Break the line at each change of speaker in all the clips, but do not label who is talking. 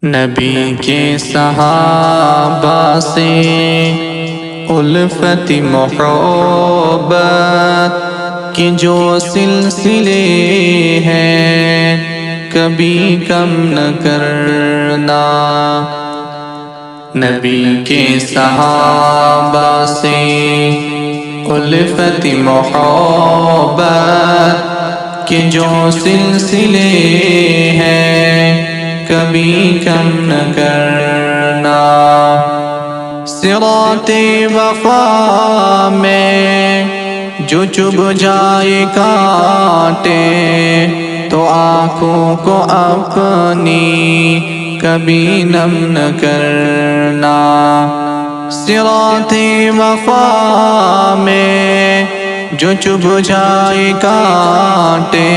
نبی کے صحابہ سے الفت محبت کے جو سلسلے ہیں کبھی کم نہ کرنا۔ نبی کے صحابہ سے الفت محبت کے جو سلسلے ہیں کبھی کم نہ کرنا۔ صراط وفا میں جو چبھ جائے کانٹے تو آنکھوں کو اپنی کبھی نم نہ کرنا۔ صراط وفا میں جو چبھ جائے کانٹے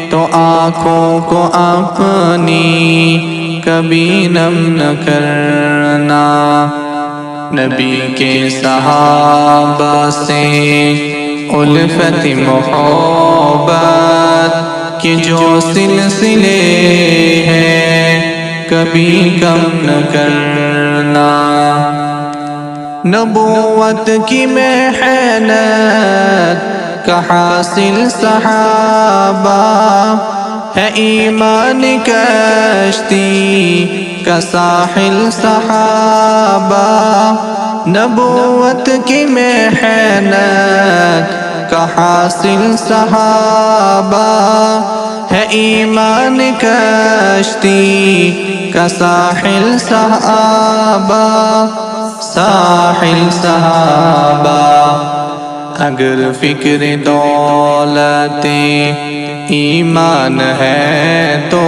تو آنکھوں کو اپنی کبھی نم نہ کرنا۔ نبی کے صحابہ سے الفت محبت کے جو سلسلے ہیں کبھی کم نہ کرنا۔ نبوت کی محنت کا حاصل صحابہ ہے، ایمان کشتی کا ساحل صحابہ۔ نبوت کی محنت کا حاصل صحابہ ہے، ایمان کشتی کا ساحل صحابہ۔ ساحل صحابہ اگر فکر دولت ایمان ہے تو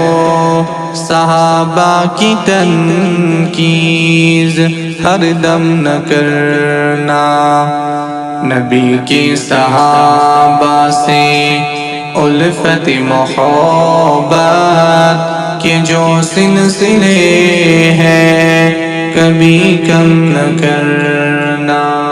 صحابہ کی تنقید ہر دم نہ کرنا۔ نبی کے صحابہ سے الفت محبت کے جو سلسلے ہیں کبھی کم نہ کرنا۔